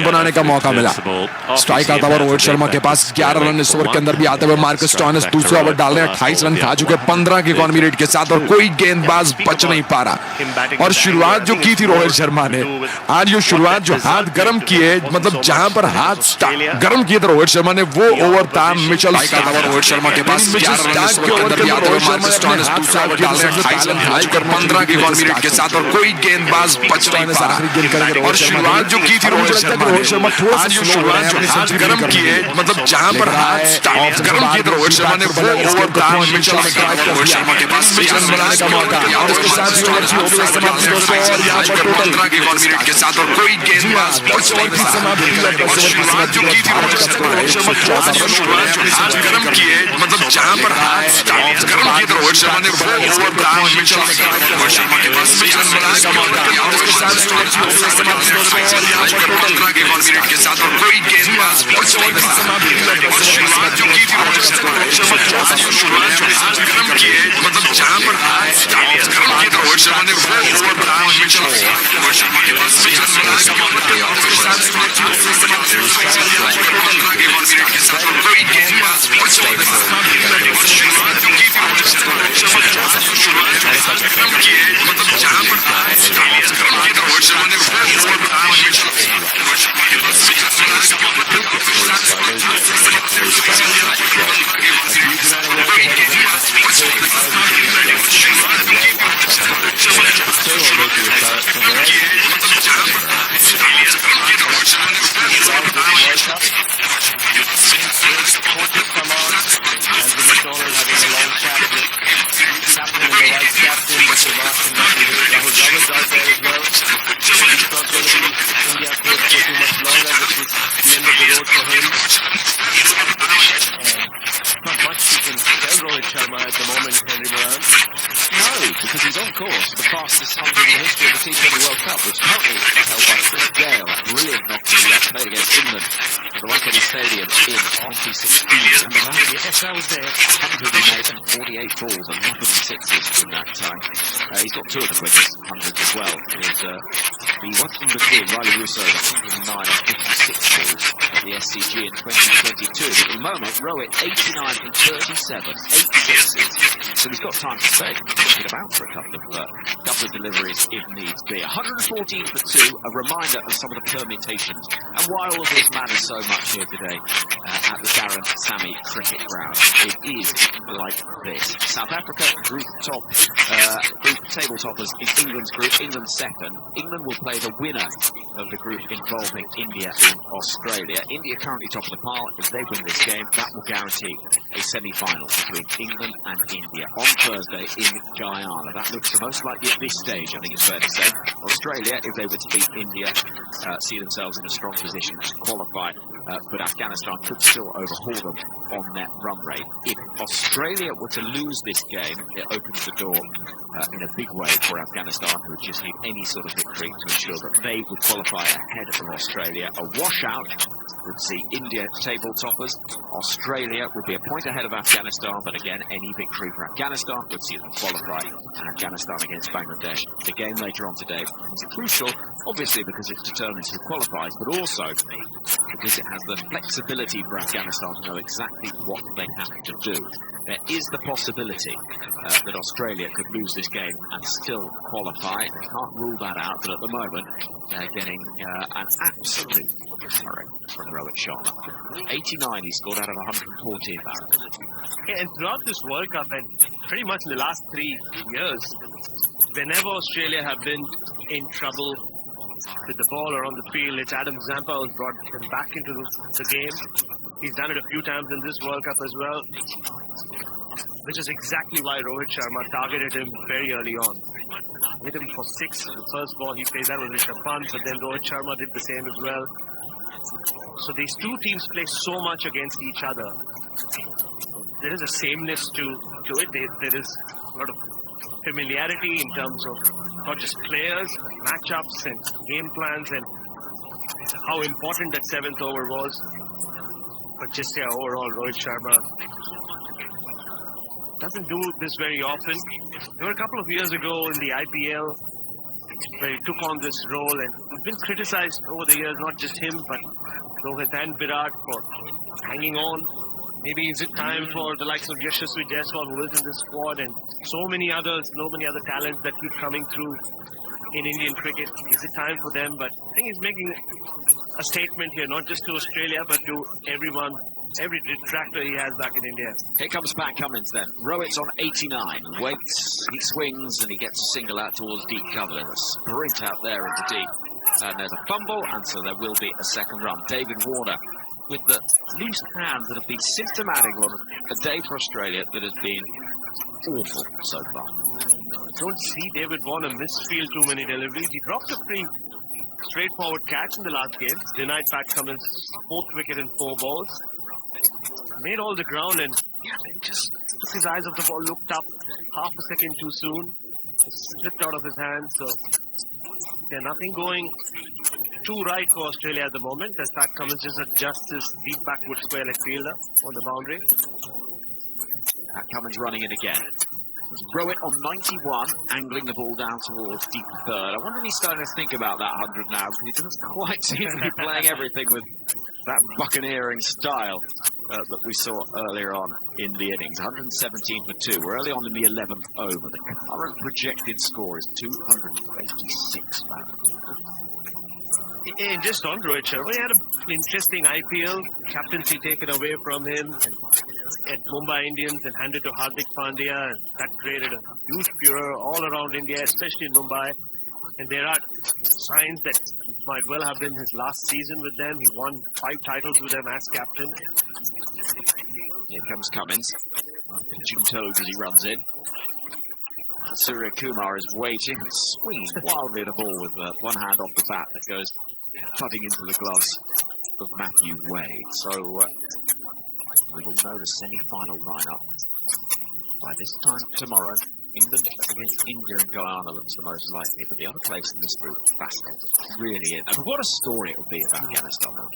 बनाने का मौका मिला। स्ट्राइक आता हुआ रोहित शर्मा के पास 11 रन इस ओवर के अंदर भी आते हुए मार्कस स्टोइनिस दूसरा ओवर डाल रहे हैं 28 रन खा चुके 15 की इकॉनमी रेट के साथ, और कोई गेंदबाज बच नहीं पा रहा। और शुरुआत जो की थी रोहित शर्मा ने, आज ये शुरुआत जो हाथ गर्म किए, मतलब जहां पर हाथ गर्म किए थे रोहित शर्मा ने, वो ओवर था मिचेल रोहित शर्मा के पास 11 रन इस ओवर के अंदर भी आते हुए मार्कस स्टोइनिस दूसरा ओवर डाल रहे हैं 28 रन खा चुके 15 की इकॉनमी रेट के साथ, और कोई गेंदबाज बच नहीं पा रहा। और शुरुआत जो की थी रोहित शर्मा आज जो शुरुआत जो हाथ गर्म किए, मतलब जहां पर हाथ गर्म किए थे रोहित शर्मा ने, वो ओवर था मिचेल रोहित शर्मा के पास 20 रन बनाने का मौका, और उसके साथ ही ओवर की ओवर समाप्ति दोस्तों, और यहां पर 15 की इकॉनमी रेट के साथ, और कोई गेंदबाज बच नहीं पा रहा। और शुरुआत जो की थी रोहित शर्मा आज जो शुरुआत जो हाथ गर्म किए, मतलब जहां पर हाथ गर्म किए थे रोहित शर्मा ने, वो ओवर था मिचेल रोहित शर्मा के पास 20 रन बनाने का मौका, और उसके साथ ही ओवर की ओवर समाप्ति दोस्तों, और यहां पर 15 की इकॉनमी रेट के साथ, और कोई गेंदबाज बच नहीं पा रहा। और शुरुआत जो की थी रोहित शर्मा आज जो शुरुआत जो हाथ गर्म किए, मतलब जहां पर हाथ गर्म किए थे रोहित शर्मा ने, वो ओवर था मिचेल रोहित शर्मा के पास 20 रन बनाने का मौका, और उसके साथ ही ओवर की ओवर समाप्ति दोस्तों, और यहां पर 15 की इकॉनमी रेट के साथ, और कोई गेंदबाज बच नहीं पा रहा। और शुरुआत जो की थी रोहित शर्मा आज जो शुरुआत जो हाथ गर्म किए, मतलब जहां पर हाथ गर्म किए थे रोहित शर्मा ने, वो ओवर था मिचेल रोहित शर्मा के पास 20 रन बनाने का मौका, और उसके साथ ही ओवर की ओवर समाप्ति दोस्तों, और यहां पर 15 की इकॉनमी रेट के साथ, और कोई गेंदबाज बच नहीं पा रहा। और शुरुआत जो की थी रोहित शर्मा आज जो शुरुआत जो हाथ गर्म किए, मतलब जहां पर हाथ गर्म किए थे रोहित शर्मा ने, वो ओवर था Mitchell because he's on course for the fastest 100 in the history of the T20 World Cup, which currently held by Chris Gale. That brilliant knock he played against England at the Wankhede Stadium in 2016. Yes, I was there. 148 balls and nothing in sixes in that time. He's got two of the quickest hundreds as well. He was in between Riley Russo at 109 and 56 balls at the SCG in 2022. But at the moment, Rowett 89 from 37, 86. So he's got time to spare. Get about for a couple of deliveries if needs be. 114 for 2, a reminder of some of the permutations and why all of this matters so much here today at the Daren Sammy cricket ground. It is like this. South Africa group table toppers in England's group. England second. England will play the winner of the group involving India and Australia. India currently top of the pile. If they win this game, that will guarantee a semi-final between England and India on Thursday in Guyana. That looks the most likely at this stage, I think it's fair to say. Australia, if they were to beat India, see themselves in a strong position to qualify, but Afghanistan could still overhaul them on net run rate. If Australia were to lose this game, it opens the door in a big way for Afghanistan, who just need any sort of victory to ensure that they would qualify ahead of Australia. A washout would see India table toppers. Australia would be a point ahead of Afghanistan, but again, any victory for Afghanistan would see them qualify. And Afghanistan against Bangladesh, the game later on today, is crucial, obviously because it determines who qualifies, but also because it has the flexibility for Afghanistan to know exactly what they have to do. There is the possibility that Australia could lose this game and still qualify. I can't rule that out, but at the moment, getting an absolute hurry from Rohit Sharma. 89 he scored out of 114 battles. Yeah, and throughout this World Cup, and pretty much in the last 3 years, whenever Australia have been in trouble with the ball or on the field, it's Adam Zampa who's brought them back into the game. He's done it a few times in this World Cup as well, which is exactly why Rohit Sharma targeted him very early on. Hit him for 6. The first ball he played, that was Rishabh Pant, but then Rohit Sharma did the same as well. So these two teams play so much against each other. There is a sameness to it. There is a lot of familiarity in terms of not just players, matchups and game plans and how important that 7th over was. But just overall, Rohit Sharma doesn't do this very often. There were a couple of years ago in the IPL, where he took on this role, and he's been criticized over the years, not just him, but Rohit and Virat for hanging on. Maybe is it time for the likes of Yashasvi Jaiswal, who is in this squad, and so many other talents that keep coming through in Indian cricket. Is it time for them? But I think he's making a statement here, not just to Australia, but to everyone, every detractor he has back in India. Here comes Pat Cummins then. Rohit's on 89. Waits, he swings, and he gets a single out towards deep cover. There's a sprint out there into deep. And there's a fumble, and so there will be a second run. David Warner with the loose hands that have been symptomatic of a day for Australia that has been awful so far. Don't see David Warner misfield too many deliveries. He dropped a pretty straightforward catch in the last game. Denied Pat Cummins' 4th wicket in 4 balls. Made all the ground and just took his eyes off the ball, looked up half a second too soon. It slipped out of his hand. So yeah, nothing going too right for Australia at the moment as Pat Cummins just adjusts his deep backward square leg fielder on the boundary. Pat Cummins running it again. Rohit on 91, angling the ball down towards deep third. I wonder if he's starting to think about that 100 now, because he doesn't quite seem to be playing everything with that buccaneering style that we saw earlier on in the innings. 117 for 2. We're early on in the 11th over. The current projected score is 286, man. And just on Rohit Sharma, he had an interesting IPL, captaincy taken away from him at Mumbai Indians and handed to Hardik Pandya, and that created a huge furor all around India, especially in Mumbai. And there are signs that it might well have been his last season with them. He won 5 titles with them as captain. Here comes Cummins, pinching toes as he runs in. Surya Kumar is waiting and swinging wildly at the ball with one hand off the bat that goes thudding into the gloves of Matthew Wade. So we will know the semi-final lineup by this time tomorrow. England against India and Guyana looks the most likely, but the other place in this group fascinating. Really is. And what a story it would be if Afghanistan won.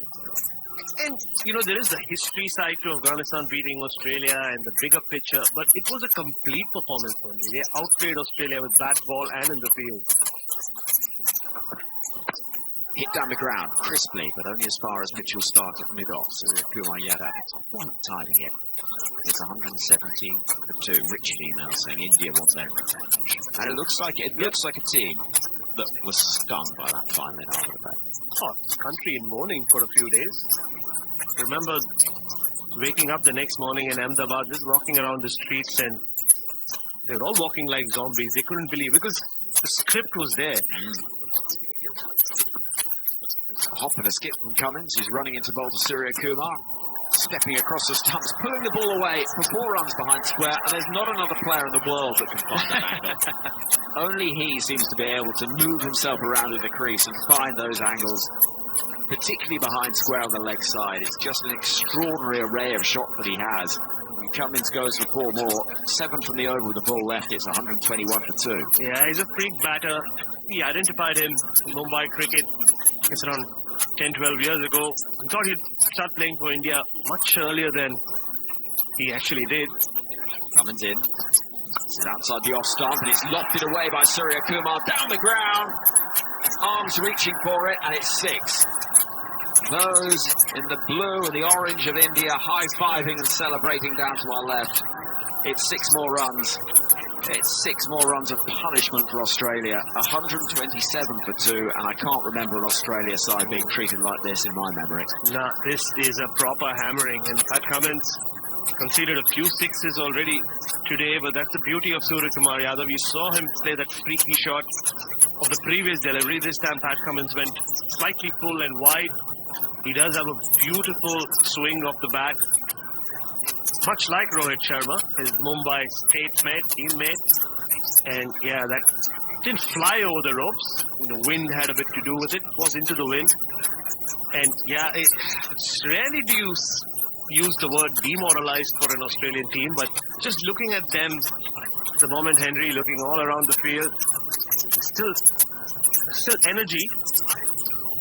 And, you know, there is the history side to Afghanistan beating Australia and the bigger picture, but it was a complete performance for them. They outplayed Australia with bat, ball, and in the field. Hit down the ground crisply, but only as far as Mitchell Stark at mid-off. So Kumar Yadav, it's quite timing it. It's 117 for 2. Richard email saying India want their revenge. And it looks like a team that was stung by that time in Ahmedabad. Oh, this country in mourning for a few days. Remember waking up the next morning in Ahmedabad, just walking around the streets, and they were all walking like zombies. They couldn't believe, because the script was there. A hop and a skip from Cummins, who's running into bowl to Surya Kumar. Stepping across the stumps, pulling the ball away for 4 runs behind square, and there's not another player in the world that can find that angle. Only he seems to be able to move himself around in the crease and find those angles, particularly behind square on the leg side. It's just an extraordinary array of shot that he has. And Cummins goes for 4 more. 7 from the over with the ball left. It's 121 for 2. Yeah, he's a freak batter. We identified him in Mumbai cricket. It's around 10, 12 years ago. We thought he'd start playing for India much earlier than he actually did. Cummins in. It's outside the off stump, and it's lofted away by Surya Kumar down the ground. Arms reaching for it, and it's 6. Those in the blue and the orange of India high-fiving and celebrating down to our left. It's 6 more runs. It's 6 more runs of punishment for Australia. 127 for 2, and I can't remember an Australia side being treated like this in my memory. Nah, this is a proper hammering, and Pat Cummins conceded a few 6s already today, but that's the beauty of Surya Kumar Yadav. You saw him play that freaky shot of the previous delivery. This time Pat Cummins went slightly full and wide. He does have a beautiful swing off the bat, much like Rohit Sharma, his Mumbai teammate. And yeah, that didn't fly over the ropes. The wind had a bit to do with it. It was into the wind. And yeah, it's rarely do you use the word demoralized for an Australian team, but just looking at them, the moment Henry looking all around the field, still energy.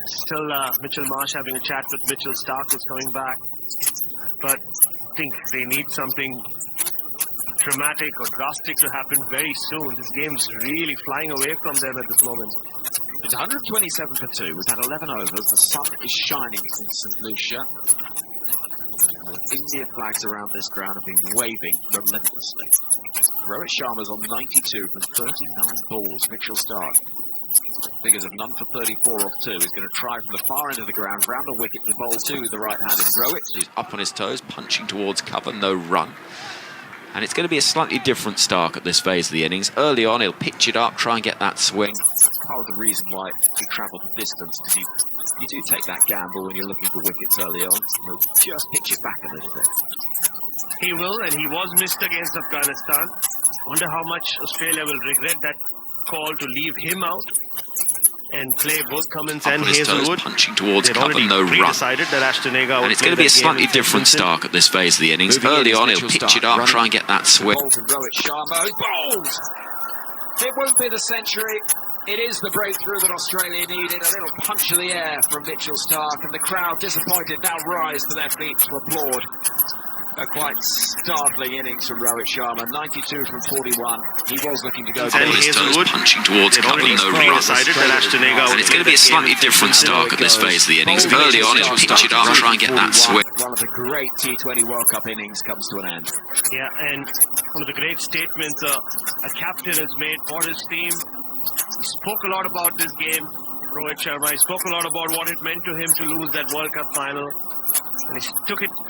Still Mitchell Marsh having a chat with Mitchell Stark, who's coming back. But I think they need something dramatic or drastic to happen very soon. This game's really flying away from them at this moment. It's 127 for 2. We've had 11 overs. The sun is shining in St. Lucia. The India flags around this ground have been waving relentlessly. Rohit Sharma's on 92 from 39 balls. Mitchell Starc, figures of none for 34 off 2. He's going to try from the far end of the ground, round the wicket to bowl to the right-handed Rohit. He's up on his toes, punching towards cover, no run. And it's going to be a slightly different Starc at this phase of the innings. Early on, he'll pitch it up, try and get that swing. That's part of the reason why he travelled the distance, because you do take that gamble when you're looking for wickets early on. He'll just pitch it back a little bit. He will, and he was missed against Afghanistan. Wonder how much Australia will regret that call to leave him out and play both Cummins and Hazelwood. Punching towards cover, no run. That and it's going to be a slightly different Starc at this phase of the innings. Early on, he'll pitch it up, try and get that swing. Ball to Rohit Sharma, who bowls! It won't be the century. It is the breakthrough that Australia needed. A little punch of the air from Mitchell Starc, and the crowd, disappointed, now rise to their feet to applaud. A quite startling innings from Rohit Sharma, 92 from 41. He was looking to go and Hazelwood punching towards cover, no run. And it's going to be a slightly different Starc at this phase of the innings. Early on, he'll pitch it up, try and get that swing. One of the great T20 World Cup innings comes to an end. Yeah, and one of the great statements a captain has made for his team. He spoke a lot about this game, Rohit Sharma. He spoke a lot about what it meant to him to lose that World Cup final. And he's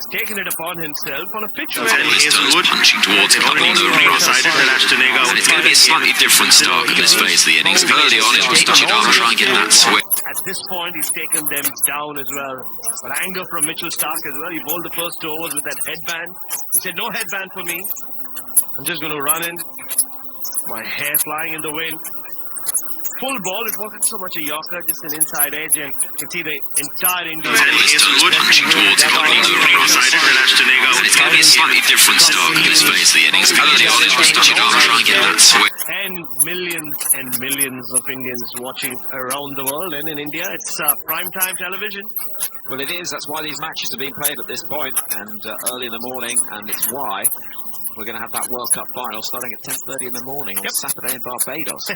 taken it upon himself on a pitch where Hazelwood punching towards cover, no run. And it's going to be a slightly different Starc at this phase of the innings. Early on, he'll pitch it up, try and get that swing. At this point, he's taken them down as well. But anger from Mitchell Starc as well. He bowled the first 2 overs with that headband. He said, no headband for me. I'm just going to run in. My hair flying in the wind. Full ball, it wasn't so much a yorker, just an inside edge, and you can see the entire Indian Hazelwood punching towards cover, no run. And it's going to be a slightly different Starc at this phase of the innings. Early on, he'll pitch it up, try and get that swing. And millions of Indians watching around the world, and in India, it's prime-time television. Well, it is. That's why these matches are being played at this point, and early in the morning, and it's why we're going to have that World Cup final starting at 10:30 in the morning on Saturday in Barbados,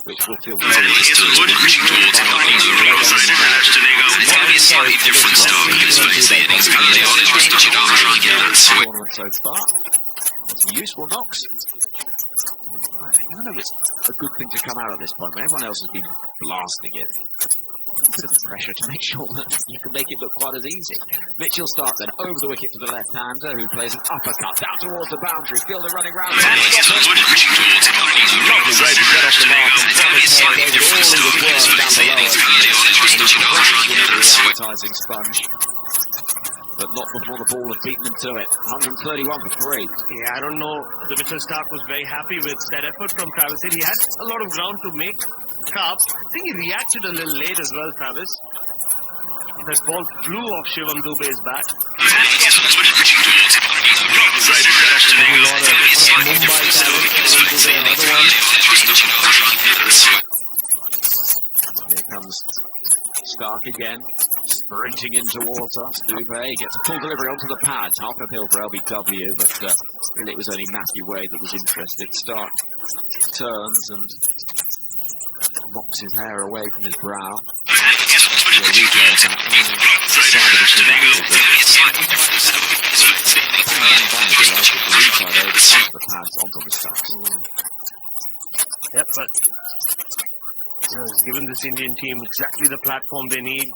which will feel very Hazelwood punching towards cover, no run. And it's going to be a slightly different Starc at this phase of the innings. Early on, he'll pitch it up, try and get that swing. So far, some useful knocks. I don't know if it's a good thing to come out at this point when everyone else has been blasting it. A bit of pressure to make sure that you can make it look quite as easy. Mitchell Starc then over the wicket to the left-hander, who plays an uppercut down towards the boundary. Fielder running round. Hazelwood punching towards cover, no run. And it's going to be a slightly different Starc at this phase of the innings. Early on, he'll pitch it up, try and get that swing. Advertising sponge. But not before the ball had beaten him to it. 131 for 3. Yeah, I don't know. The Mitchell Starc was very happy with that effort from Travis. He had a lot of ground to make up. I think he reacted a little late as well, Travis. That ball flew off Shivam Dube's bat. Here comes Starc again, sprinting in towards us. Dube gets a full delivery onto the pads. Half uphill for LBW, but really it was only Matthew Wade that was interested. Starc turns and mops his hair away from his brow. Yep, but he's given this Indian team exactly the platform they need.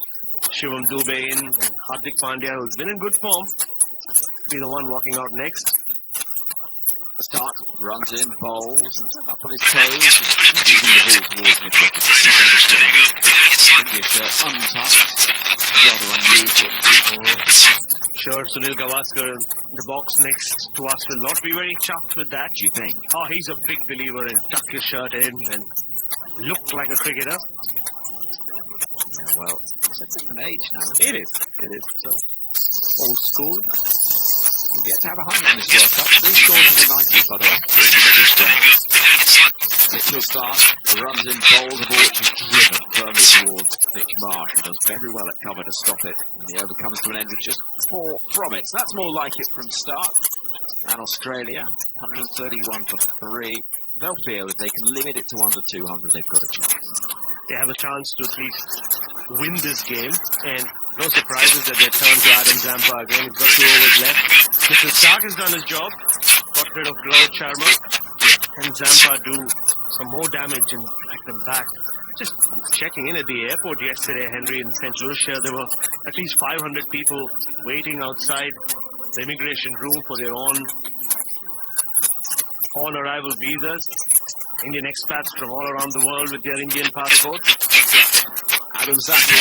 Shivam Dube in, and Hardik Pandya, who's been in good form, be the one walking out next. Starc runs in, bowls, up on his toes, using the ball towards India shirt untouched, rather unusual. Sure, Sunil Gavaskar in the box next to us will not be very chuffed with that. Do you think? Oh, he's a big believer in tuck your shirt in and look like a cricketer. Yeah, well, it's a different age now. It is. So, old school. You've yet to have 100 in this World Cup. 3 scores in the 90s, by the way. Mitchell Starc runs in, bowls a ball which is driven firmly towards Mitch Marsh, who does very well at cover to stop it. And the over comes to an end with just 4 from it. So that's more like it from Starc. And Australia, 131 for 3. They'll feel if they can limit it to under 200, they've got a chance. They have a chance to at least win this game, and no surprises that they turn to Adam Zampa again. He's got 2 overs left. Mr. Stark has done his job, got rid of Gros Islet, and Zampa do some more damage and back them back. Just checking in at the airport yesterday, Henry, in St. Lucia, there were at least 500 people waiting outside the immigration room for their on-arrival visas. Indian expats from all around the world with their Indian passports. Adam Zampa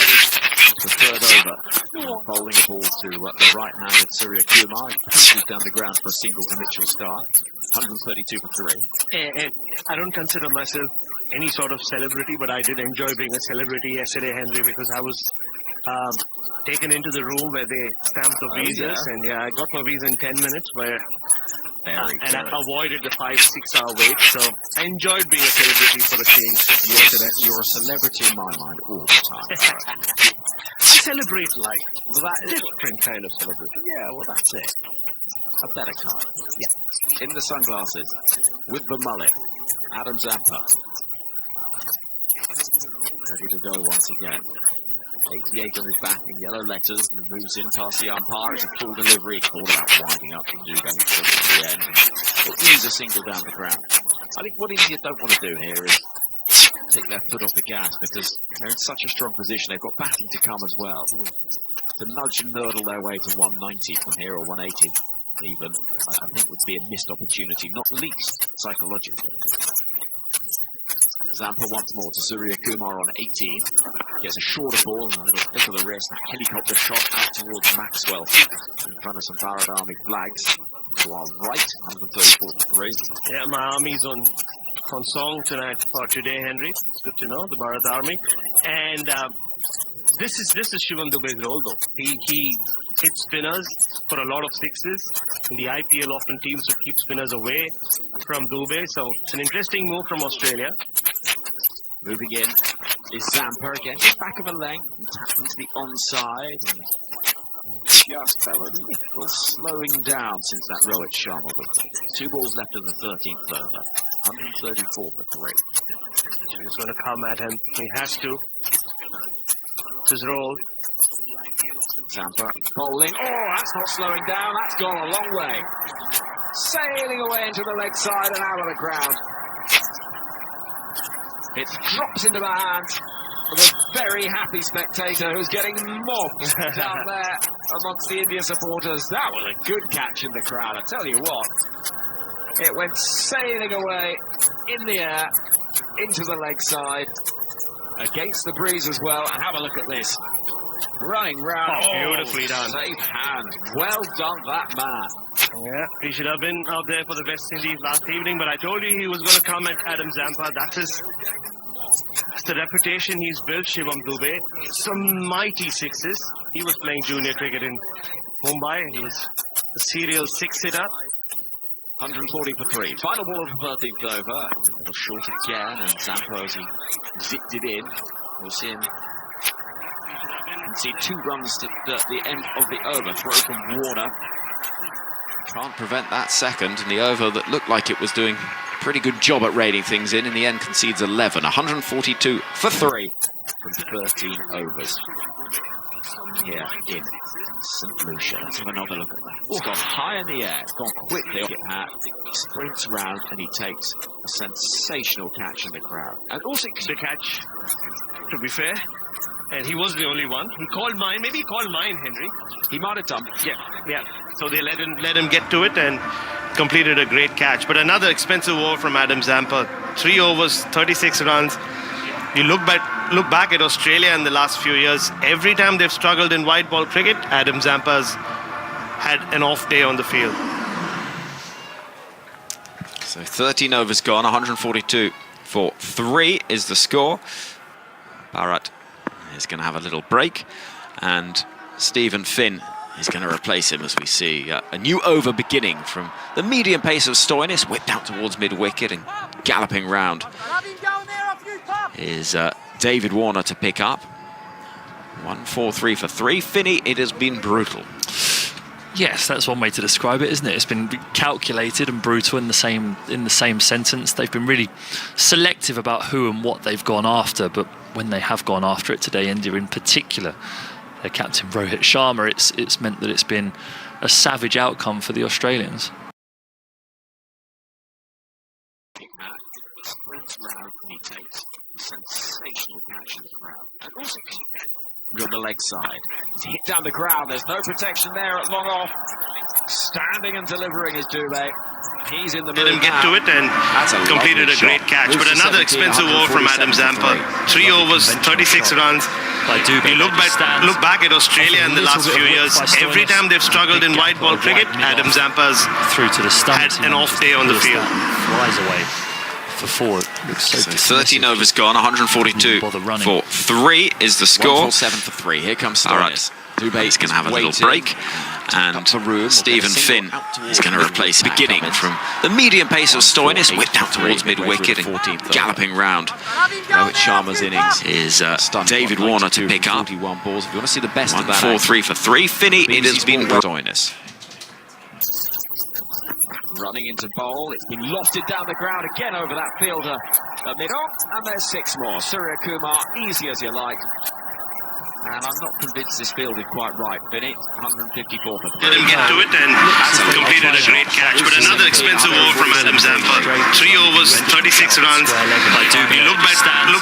the third over, bowling the ball to the right-handed Surya Kumar. He punches down the ground for a single to Mitchell Stark. 132 for 3. And I don't consider myself any sort of celebrity, but I did enjoy being a celebrity yesterday, Henry, because I was taken into the room where they stamped the visas, and yeah, I got my visa in 10 minutes, where and I avoided the 5-6 hour wait. So I enjoyed being a celebrity for the change yesterday. You're a celebrity in my mind all the time. I celebrate life. Well, that different kind of celebration. Yeah, well, that's it. A better kind. Yeah. In the sunglasses, with the mullet, Adam Zampa. Ready to go once again. 88 on his back in yellow letters, and moves in past the umpire. It's a full delivery. It's all about winding up the Dubé to the end. But ease a single down the ground. I think what India don't want to do here is take their foot off the gas, because they're in such a strong position. They've got batting to come as well. To nudge and nurdle their way to 190 from here, or 180 even, I think would be a missed opportunity, not least psychologically. Zampa once more to Surya Kumar on 18. Gets a shorter ball and a little flick of the wrist. A helicopter shot out towards Maxwell in front of some Bharat Army flags to our right. 134 for 3. Yeah, my army's on song tonight or today, Henry. It's good to know, the Bharat Army. And this is Shivam Dube's role, though. He hits spinners for a lot of sixes. In the IPL, often teams would keep spinners away from Dube. So it's an interesting move from Australia. Moving in is Zampa again, back of a length, tapped into the onside. Just fell a little slowing down since that Rohit Sharma wicket. 2 balls left of the 13th over. 134 for 3. He's just going to come at him. He has to. It's his role. Zampa bowling. Oh, that's not slowing down. That's gone a long way. Sailing away into the leg side and out of the ground. It drops into the hands of a very happy spectator who's getting mobbed down there amongst the India supporters. That was a good catch in the crowd, I tell you what. It went sailing away in the air, into the leg side, against the breeze as well. And have a look at this. Running round. Oh, beautifully done. Safe hand. Well done, that man. Yeah, he should have been out there for the West Indies last evening, but I told you he was going to come at Adam Zampa. That's the reputation he's built, Shivam Dube. Some mighty sixes. He was playing junior cricket in Mumbai. He was a serial six-hitter. 140 for 3. Final ball of the 13th over. A little short again, and Zampa, as he zipped it in, we'll see him. You can see 2 runs at the end of the over. Throw from Warner. Can't prevent that second, and the over that looked like it was doing a pretty good job at reining things in the end concedes 11. 142 for 3 from 13 overs here in St. Lucia. Let's have another look at that. It's gone high in the air, it's gone quickly off his hat, sprints around, and he takes a sensational catch in the crowd. And also the catch, to be fair, and he was the only one. He called mine. Maybe he called mine, Henry. He might have done. Yeah. So they let him get to it and completed a great catch. But another expensive over from Adam Zampa. 3 overs, 36 runs. You look back at Australia in the last few years. Every time they've struggled in white ball cricket, Adam Zampa's had an off day on the field. So 13 overs gone. 142 for 3 is the score. Bharat is going to have a little break, and Stephen Finn is going to replace him as we see a new over beginning from the medium pace of Stoinis, whipped out towards mid-wicket and galloping round is David Warner to pick up. 143 for 3. Finney, it has been brutal. Yes, that's one way to describe it, isn't it? It's been calculated and brutal in the same sentence. They've been really selective about who and what they've gone after, but when they have gone after it today, India in particular, their captain Rohit Sharma, it's meant that it's been a savage outcome for the Australians. Round, and he takes a sensational catch in the crowd. And also on the leg side. He's hit down the ground. There's no protection there at long off. Standing and delivering his duvet. He's in the Let him get to it and completed a great catch. But another expensive over from Adam Zampa. 3 overs, 36 runs. You look back at Australia in the last few years. Every time they've struggled in white ball cricket, Adam Zampa's through to the had an off day on the field. Flies away. For 4, it looks so 13 overs gone, 142 for 3 is the score. 7 for 3. Here comes Stoinis. He's going to have a little break, and Stephen Finn is going to replace beginning from the medium pace of Stoinis, whipped out towards mid-wicket and galloping round. Rohit Sharma's innings Is David Warner to pick up. 41 balls. If you want to see the best of that, 4-3 for 3. Finney, it has been Stoinis. running into bowl. It's been lofted down the ground again over that fielder at mid-on, and there's 6 more. Surya Kumar, easy as you like. And I'm not convinced this field is quite right. Finney, 154 for 3. Let him get to it and completed a great catch. But another expensive over from Adam Zampa. 3 overs, 36 runs. You look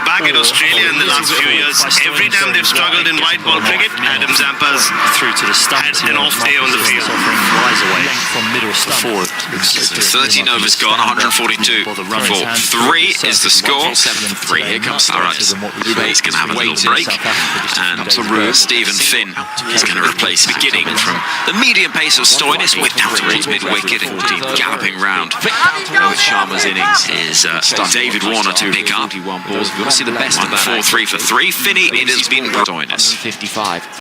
back at Australia in the last few years. Every time they've struggled in white ball cricket, Adam Zampa's through to the had an off day on the field. Flies away from middle stump. 13 overs gone, 142 for 3 is the score. 7 for 3. Here comes Stoinis. He's going to have a little break, and Stephen Finn is going to replace beginning from the medium pace of Stoinis, whipped out towards mid-wicket and galloping round. Rohit Sharma's innings Is David Warner to pick up. 41 balls. If you want to see the best of that, 4-3 for 3. Finney, it has been Stoinis. 55.